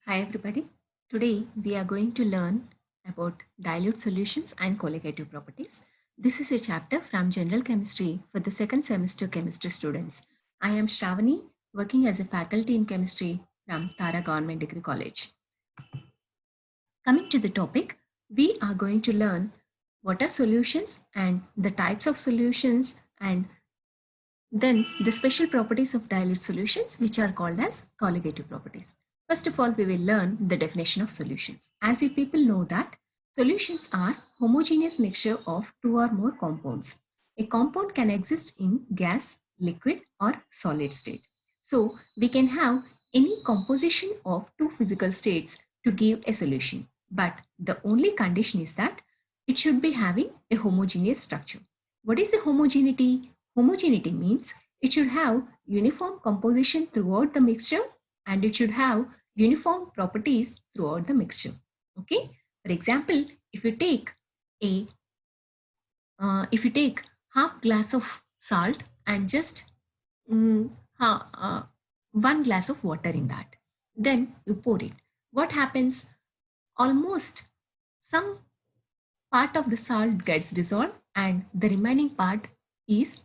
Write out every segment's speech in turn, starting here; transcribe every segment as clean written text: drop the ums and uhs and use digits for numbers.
Hi everybody. Today we are going to learn about dilute solutions and colligative properties. This is a chapter from General Chemistry for the second semester chemistry students. I am Shravani, working as a faculty in chemistry from Tara Government Degree College. Coming to the topic, we are going to learn what are solutions and the types of solutions, and then the special properties of dilute solutions, which are called as colligative properties. First of all, we will learn the definition of solutions. As you people know that solutions are homogeneous mixture of two or more compounds. A compound can exist in gas, liquid or solid state. So we can have any composition of two physical states to give a solution. But the only condition is that it should be having a homogeneous structure. What is the homogeneity? Homogeneity means it should have uniform composition throughout the mixture and it should have uniform properties throughout the mixture. Okay. For example, if you take a half glass of salt and just mm, ha, uh, one glass of water in that, then you pour it. What happens? Almost some part of the salt gets dissolved and the remaining part is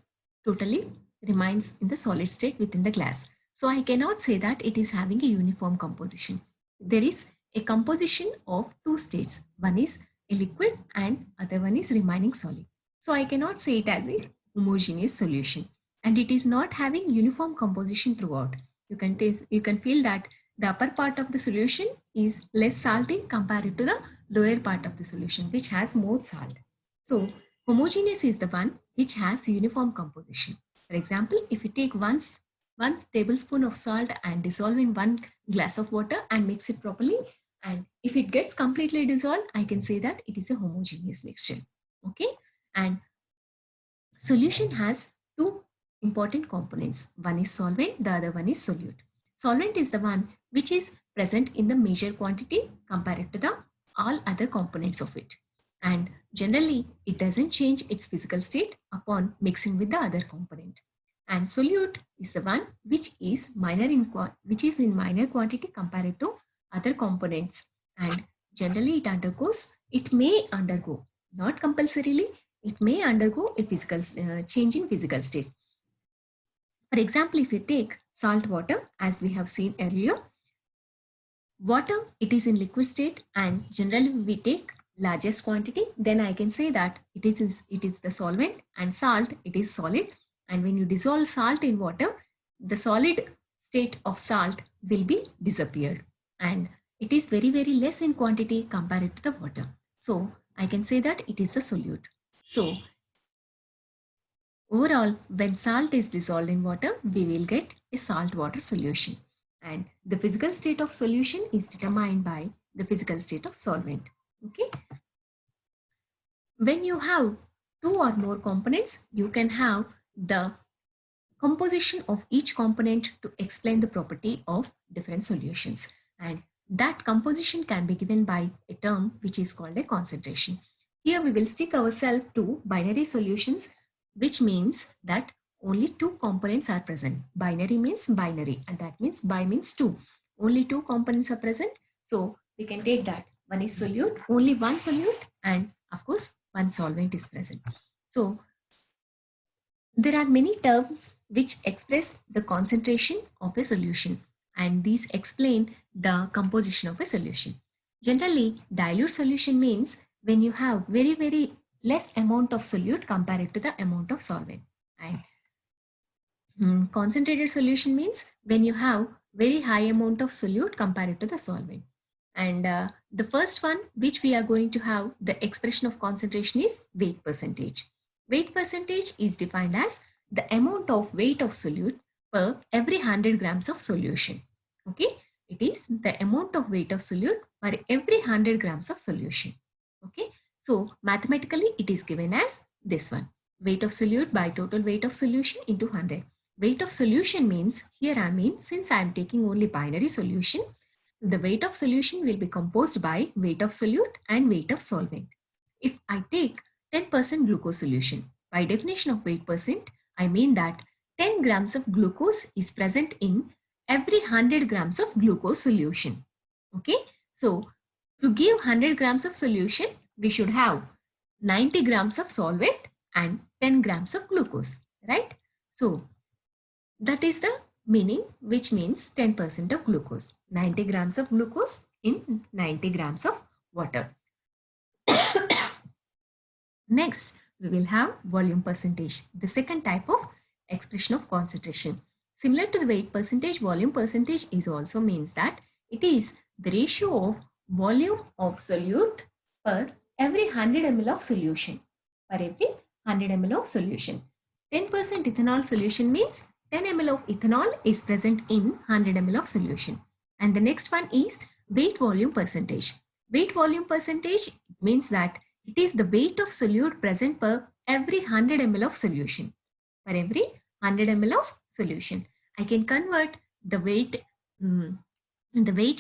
totally remains in the solid state within the glass. So I cannot say that it is having a uniform composition. There is a composition of two states. One is a liquid and other one is remaining solid. So I cannot say it as a homogeneous solution, and it is not having uniform composition throughout. You can feel that the upper part of the solution is less salty compared to the lower part of the solution, which has more salt. So homogeneous is the one which has uniform composition. For example, if you take one tablespoon of salt and dissolve in one glass of water and mix it properly, and if it gets completely dissolved, I can say that it is a homogeneous mixture. Okay, and solution has two important components. One is solvent, the other one is solute. Solvent is the one which is present in the major quantity compared to the all other components of it. And generally, it doesn't change its physical state upon mixing with the other component. And solute is the one which is in minor quantity compared to other components. And generally, it may undergo, not compulsorily, it may undergo a physical change in physical state. For example, if you take salt water, as we have seen earlier, water, it is in liquid state and generally we take largest quantity, then I can say that it is the solvent, and salt, it is solid. And when you dissolve salt in water, the solid state of salt will be disappeared and it is very less in quantity compared to the water. So I can say that it is the solute. So overall, when salt is dissolved in water, we will get a salt water solution. And the physical state of solution is determined by the physical state of solvent. Okay. When you have two or more components, you can have the composition of each component to explain the property of different solutions. And that composition can be given by a term which is called a concentration. Here we will stick ourselves to binary solutions, which means that only two components are present. Binary means binary, and that means bi means two. Only two components are present. So we can take that one is solute, only one solute, and of course one solvent is present. So there are many terms which express the concentration of a solution, and these explain the composition of a solution. Generally, dilute solution means when you have very less amount of solute compared to the amount of solvent. And concentrated solution means when you have very high amount of solute compared to the solvent. And the first one which we are going to have the expression of concentration is weight percentage. Weight percentage is defined as the amount of weight of solute per every 100 grams of solution. Okay, it is the amount of weight of solute per every 100 grams of solution. Okay, so mathematically it is given as this one, weight of solute by total weight of solution into 100. Weight of solution means, here I mean, since I am taking only binary solution, the weight of solution will be composed by weight of solute and weight of solvent. If I take 10% glucose solution, by definition of weight percent, I mean that 10 grams of glucose is present in every 100 grams of glucose solution. Okay, so to give 100 grams of solution, we should have 90 grams of solvent and 10 grams of glucose, right? So that is the meaning, which means 10% of glucose. 90 grams of glucose in 90 grams of water. Next, we will have volume percentage, the second type of expression of concentration. Similar to the weight percentage, volume percentage is also means that it is the ratio of volume of solute per every 100 ml of solution. Per every 100 ml of solution. 10% ethanol solution means 10 ml of ethanol is present in 100 ml of solution. And the next one is weight volume percentage. Weight volume percentage means that it is the weight of solute present per every 100 ml of solution. Per every 100 ml of solution. I can convert the weight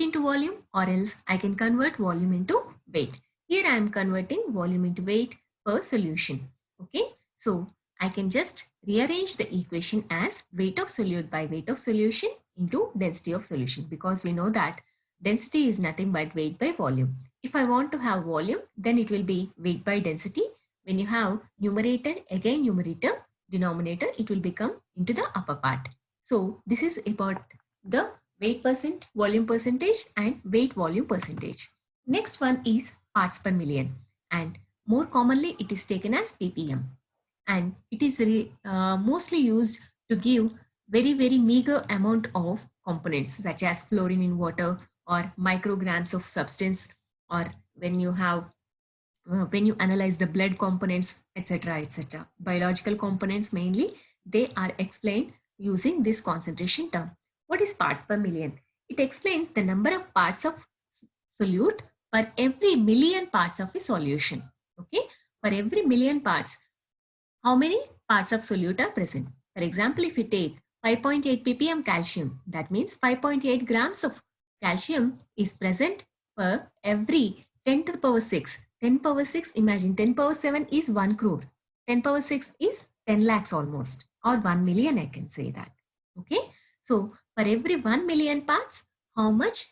into volume, or else I can convert volume into weight. Here I am converting volume into weight per solution. Okay, so I can just rearrange the equation as weight of solute by weight of solution into density of solution, because we know that density is nothing but weight by volume. If I want to have volume, then it will be weight by density. When you have numerator, again numerator, denominator, it will become into the upper part. So this is about the weight percent, volume percentage and weight volume percentage. Next one is parts per million, and more commonly it is taken as ppm, and it is mostly used to give very meager amount of components such as fluorine in water or micrograms of substance, or when you have when you analyze the blood components, etc., etc. Biological components mainly, they are explained using this concentration term. What is parts per million? It explains the number of parts of solute per every million parts of a solution. Okay, for every million parts, how many parts of solute are present? For example, if you take 5.8 ppm calcium, that means 5.8 grams of calcium is present per every 10 to the power 6. 10 power 6, imagine 10 power 7 is 1 crore. 10 power 6 is 10 lakhs almost, or 1 million, I can say that. Okay, so for every 1 million parts, how much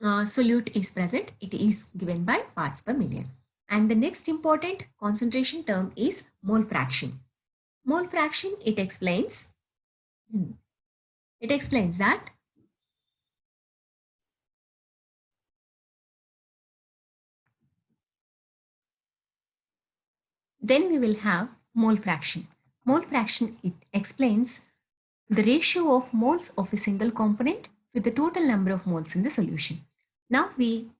solute is present? It is given by parts per million. And the next important concentration term is mole fraction. Mole fraction, it explains that then we will have mole fraction. Mole fraction, it explains the ratio of moles of a single component to the total number of moles in the solution. Now we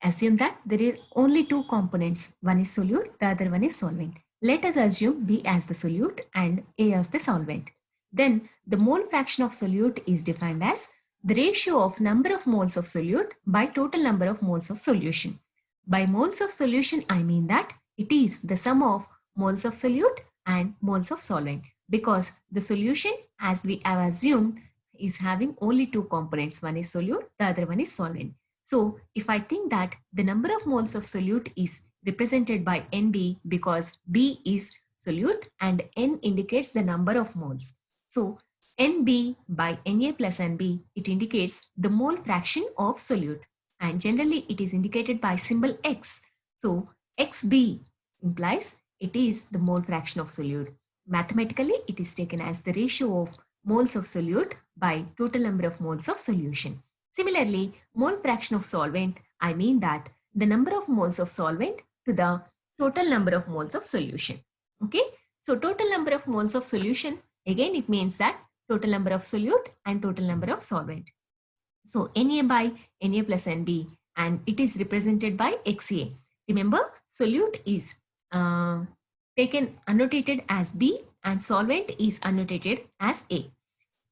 assume that there are only two components. One is solute, the other one is solvent. Let us assume B as the solute and A as the solvent. Then the mole fraction of solute is defined as the ratio of number of moles of solute by total number of moles of solution. By moles of solution, I mean that it is the sum of moles of solute and moles of solvent, because the solution, as we have assumed, is having only two components. One is solute, the other one is solvent. So if I think that the number of moles of solute is represented by NB, because B is solute and N indicates the number of moles. So NB by Na plus NB, it indicates the mole fraction of solute, and generally it is indicated by symbol X. So XB implies it is the mole fraction of solute. Mathematically, it is taken as the ratio of moles of solute by total number of moles of solution. Similarly, mole fraction of solvent, I mean that the number of moles of solvent to the total number of moles of solution. Okay, so total number of moles of solution, again it means that total number of solute and total number of solvent. So Na by Na plus Nb, and it is represented by Xa. Remember, solute is taken annotated as B and solvent is annotated as A.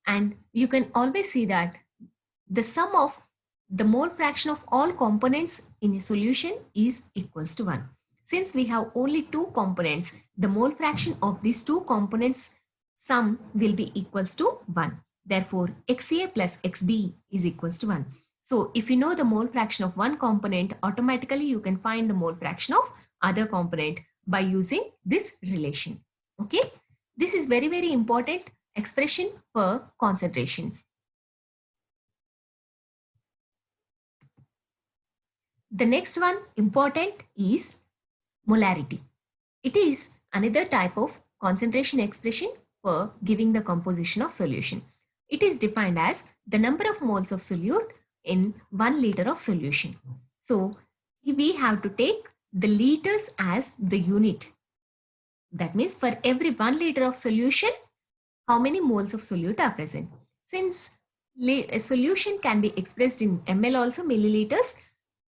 And you can always see that the sum of the mole fraction of all components in a solution is equals to 1. Since we have only two components, the mole fraction of these two components sum will be equals to 1. Therefore, Xa plus Xb is equals to 1. So if you know the mole fraction of one component, automatically you can find the mole fraction of other component by using this relation. Okay, this is very important expression for concentrations. The next one important is molarity. It is another type of concentration expression for giving the composition of solution. It is defined as the number of moles of solute in 1 liter of solution. So we have to take the liters as the unit. That means for every 1 liter of solution, how many moles of solute are present. Since a solution can be expressed in ml also, milliliters,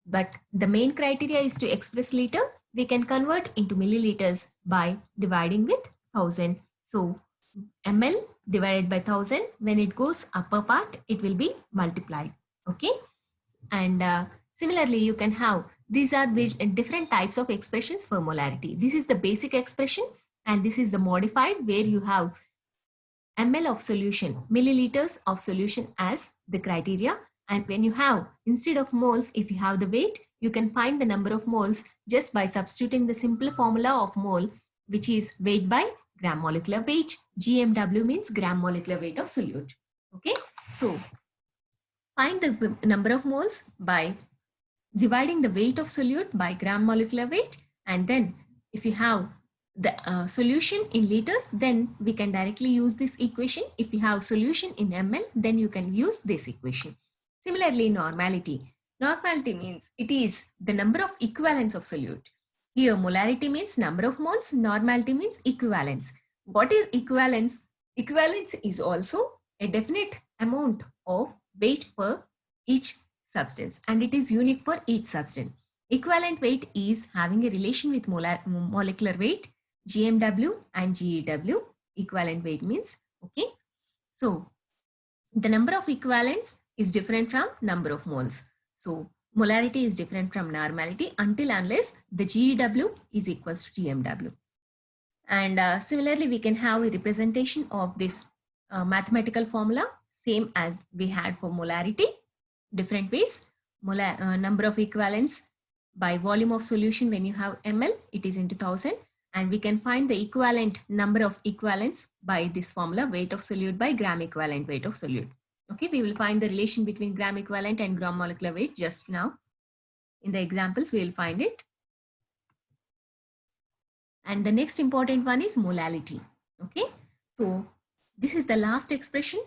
but the main criteria is to express liter, we can convert into milliliters by dividing with 1000. So ml divided by 1000, when it goes upper part, it will be multiplied. Okay. And similarly, you can have, these are different types of expressions for molarity. This is the basic expression, and this is the modified, where you have ml of solution, milliliters of solution as the criteria. And when you have, instead of moles, if you have the weight, you can find the number of moles just by substituting the simple formula of mole, which is weight by gram molecular weight. GMW means gram molecular weight of solute. Okay. So find the number of moles by dividing the weight of solute by gram molecular weight. And then if you have the solution in liters, then we can directly use this equation. If you have solution in ml, then you can use this equation. Similarly, normality. Normality means it is the number of equivalents of solute. Here, molarity means number of moles. Normality means equivalence. What is equivalence? Equivalence is also a definite amount of weight for each substance, and it is unique for each substance. Equivalent weight is having a relation with molecular weight, GMW and GEW. Equivalent weight means, okay. So the number of equivalents is different from number of moles. So molarity is different from normality until unless the GEW is equals to GMW. And similarly, we can have a representation of this mathematical formula, same as we had for molarity. Different ways. Number of equivalents by volume of solution, when you have ml, it is into 1000, and we can find the equivalent number of equivalents by this formula, weight of solute by gram equivalent weight of solute. Okay, we will find the relation between gram equivalent and gram molecular weight just now. In the examples, we will find it. And the next important one is molality. Okay, so this is the last expression.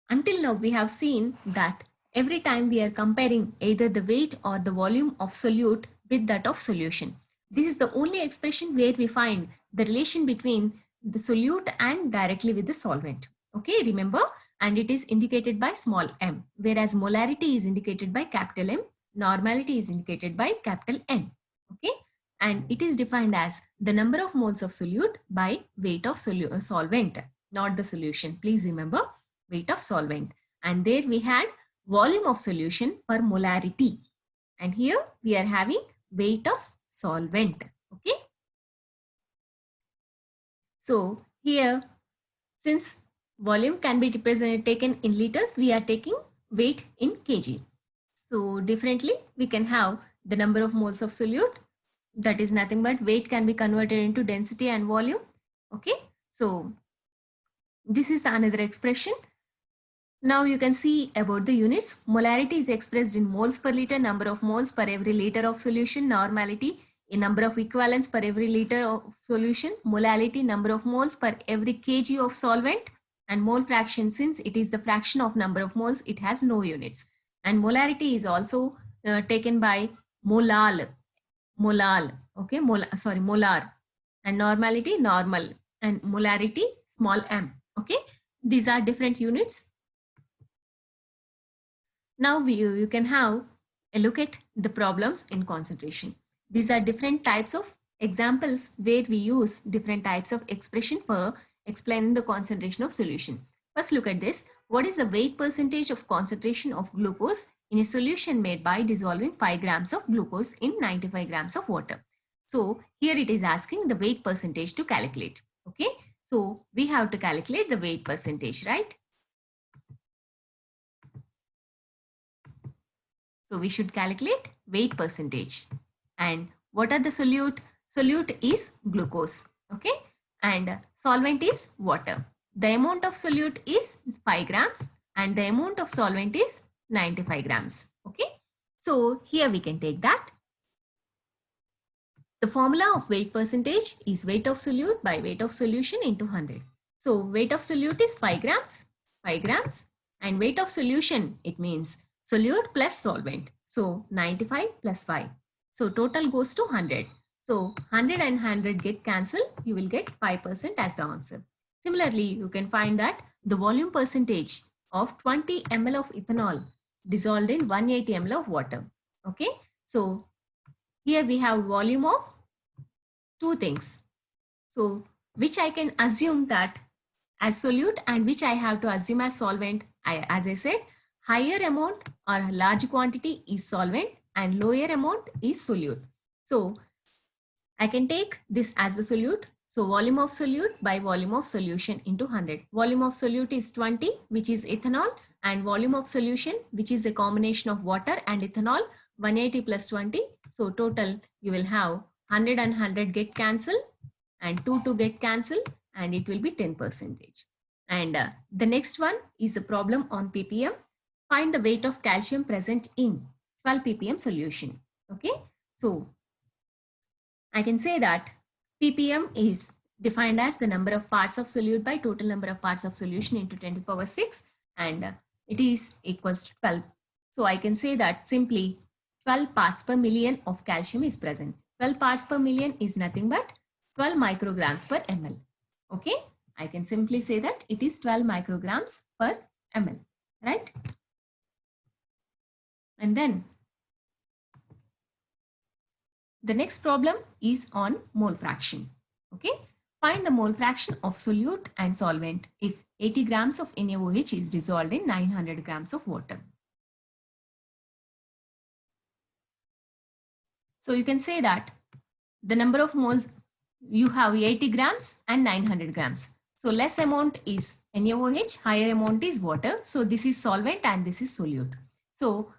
Until now, we have seen that every time we are comparing either the weight or the volume of solute with that of solution. This is the only expression where we find the relation between the solute and directly with the solvent. Okay, remember, and it is indicated by small m, whereas molarity is indicated by capital M, normality is indicated by capital N. Okay, and it is defined as the number of moles of solute by weight of solvent, not the solution. Please remember, weight of solvent. And there we had volume of solution for molarity, and here we are having weight of solvent. Okay, so here, since volume can be taken in liters, we are taking weight in kg. So differently, we can have the number of moles of solute, that is nothing but weight can be converted into density and volume. Okay, so this is another expression. Now you can see about the units. Molarity is expressed in moles per liter, number of moles per every liter of solution. Normality in number of equivalents per every liter of solution. Molality, number of moles per every kg of solvent. And mole fraction, since it is the fraction of number of moles, it has no units. And molarity is also taken by molal, okay, molar. And normality, normal. And molarity, small m. Okay, these are different units. Now you can have a look at the problems in concentration. These are different types of examples where we use different types of expression for explaining the concentration of solution. First, look at this. What is the weight percentage of concentration of glucose in a solution made by dissolving 5 grams of glucose in 95 grams of water? So here it is asking the weight percentage to calculate. Okay, so we have to calculate the weight percentage, right? So we should calculate weight percentage. And what are the solute? Solute is glucose. Okay. And solvent is water. The amount of solute is 5 grams and the amount of solvent is 95 grams. Okay. So here we can take that. The formula of weight percentage is weight of solute by weight of solution into 100. So weight of solute is 5 grams, 5 grams, and weight of solution, it means solute plus solvent. So 95 plus 5. So total goes to 100. So 100 and 100 get cancelled. You will get 5% as the answer. Similarly, you can find that the volume percentage of 20 ml of ethanol dissolved in 180 ml of water. Okay. So here we have volume of two things. So which I can assume that as solute and which I have to assume as solvent. As I said, higher amount or large quantity is solvent and lower amount is solute. So I can take this as the solute. So volume of solute by volume of solution into 100. Volume of solute is 20, which is ethanol, and volume of solution, which is a combination of water and ethanol, 180 plus 20. So total you will have 100 and 100 get cancelled and 2 to get cancelled, and it will be 10%. And the next one is a problem on ppm. Find the weight of calcium present in 12 ppm solution. Okay, so I can say that ppm is defined as the number of parts of solute by total number of parts of solution into 10 to the power 6, and it is equals to 12. So I can say that simply 12 parts per million of calcium is present. 12 parts per million is nothing but 12 micrograms per ml. Okay, I can simply say that it is 12 micrograms per ml, right? And then the next problem is on mole fraction. Okay, find the mole fraction of solute and solvent if 80 grams of NaOH is dissolved in 900 grams of water. So you can say that the number of moles, you have 80 grams and 900 grams. So less amount is NaOH, higher amount is water. So this is solvent and this is solute. So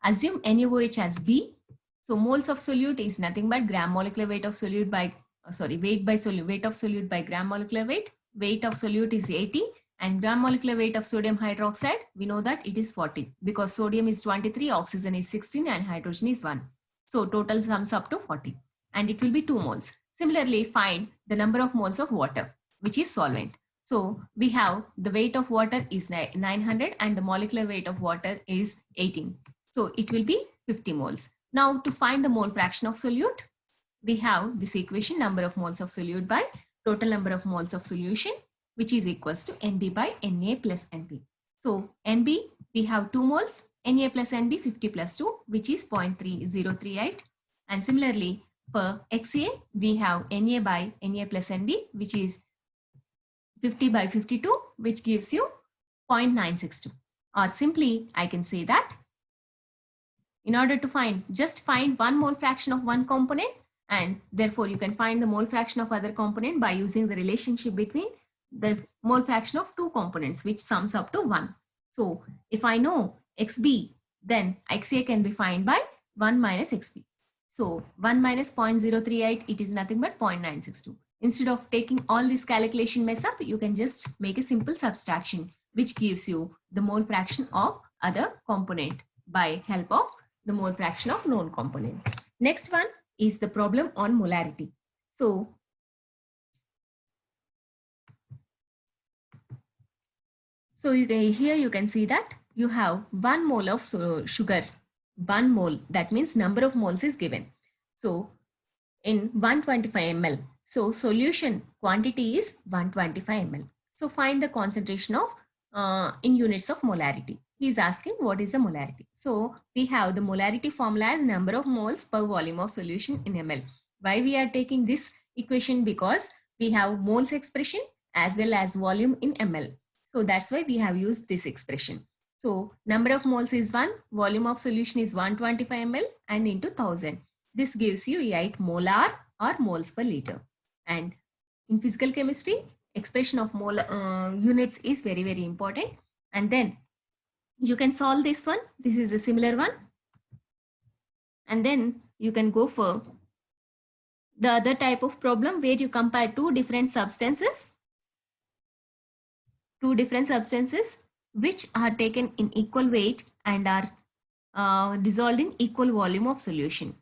assume NaOH as B. So moles of solute is nothing but gram molecular weight of solute by, weight by solute, weight of solute by gram molecular weight. Weight of solute is 80 and gram molecular weight of sodium hydroxide, we know that it is 40 because sodium is 23, oxygen is 16 and hydrogen is 1. So total sums up to 40 and it will be 2 moles. Similarly, find the number of moles of water, which is solvent. So we have the weight of water is 900 and the molecular weight of water is 18. So it will be 50 moles. Now to find the mole fraction of solute, we have this equation, number of moles of solute by total number of moles of solution, which is equals to NB by Na plus NB. So NB, we have 2 moles, Na plus NB 50 plus 2, which is 0.3038. And similarly, for XA, we have Na by Na plus NB, which is 50 by 52, which gives you 0.962. Or simply, I can say that in order to find, just find one mole fraction of one component, and therefore you can find the mole fraction of other component by using the relationship between the mole fraction of two components, which sums up to 1. So if I know XB, then XA can be found by 1 minus XB. So 1 minus 0.038, it is nothing but 0.962. Instead of taking all this calculation mess up, you can just make a simple subtraction, which gives you the mole fraction of other component by help of the mole fraction of known component. Next one is the problem on molarity. So here you can see that you have 1 mole of sugar, 1 mole, that means number of moles is given. So in 125 ml, so solution quantity is 125 ml. So find the concentration of in units of molarity. He is asking what is the molarity. So we have the molarity formula as number of moles per volume of solution in ml. Why we are taking this equation? Because we have moles expression as well as volume in ml. So that's why we have used this expression. So number of moles is 1, volume of solution is 125 ml and into 1000. This gives you 8 molar or moles per liter. And in physical chemistry, expression of mole units is very, very important. And then you can solve this one. This is a similar one. And then you can go for the other type of problem where you compare two different substances which are taken in equal weight and are dissolved in equal volume of solution.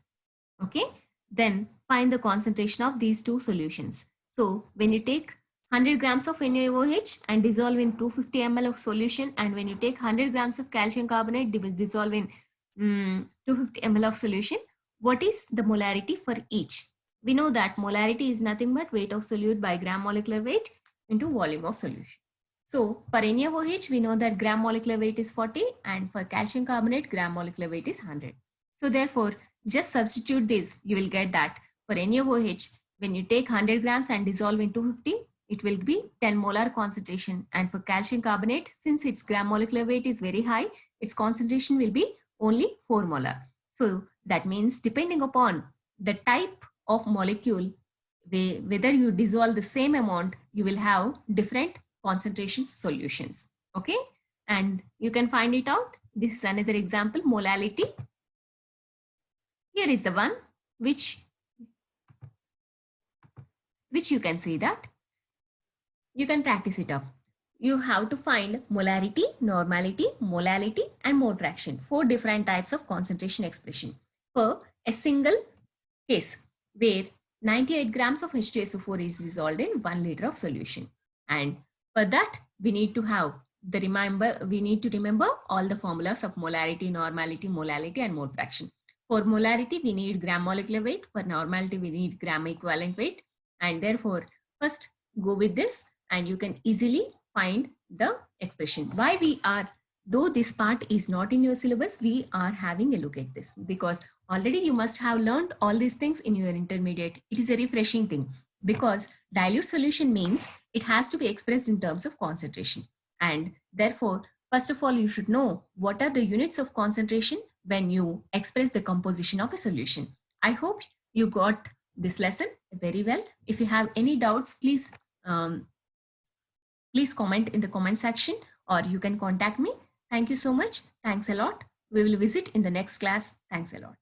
Okay, then find the concentration of these two solutions. So when you take 100 grams of NaOH and dissolve in 250 ml of solution, and when you take 100 grams of calcium carbonate, dissolve in 250 ml of solution, what is the molarity for each? We know that molarity is nothing but weight of solute by gram molecular weight into volume of solution. So for NaOH, we know that gram molecular weight is 40, and for calcium carbonate, gram molecular weight is 100. So therefore, just substitute this, you will get that for NaOH, when you take 100 grams and dissolve in 250, it will be 10 molar concentration. And for calcium carbonate, since its gram molecular weight is very high, its concentration will be only 4 molar. So that means depending upon the type of molecule, whether you dissolve the same amount, you will have different concentration solutions. Okay, and you can find it out. This is another example, molality. Here is the one which you can see that you can practice it up. You have to find molarity, normality, molality, and mole fraction. 4 different types of concentration expression for a single case where 98 grams of H2SO4 is dissolved in 1 liter of solution. And for that, we need to remember all the formulas of molarity, normality, molality, and mole fraction. For molarity, we need gram molecular weight. For normality, we need gram equivalent weight. And therefore, first go with this and you can easily find the expression. Why we are, though this part is not in your syllabus, we are having a look at this because already you must have learned all these things in your intermediate. It is a refreshing thing because dilute solution means it has to be expressed in terms of concentration. And therefore, first of all, you should know what are the units of concentration when you express the composition of a solution. I hope you got this lesson very well. If you have any doubts, please comment in the comment section or you can contact me. Thank you so much. Thanks a lot. We will visit in the next class. Thanks a lot.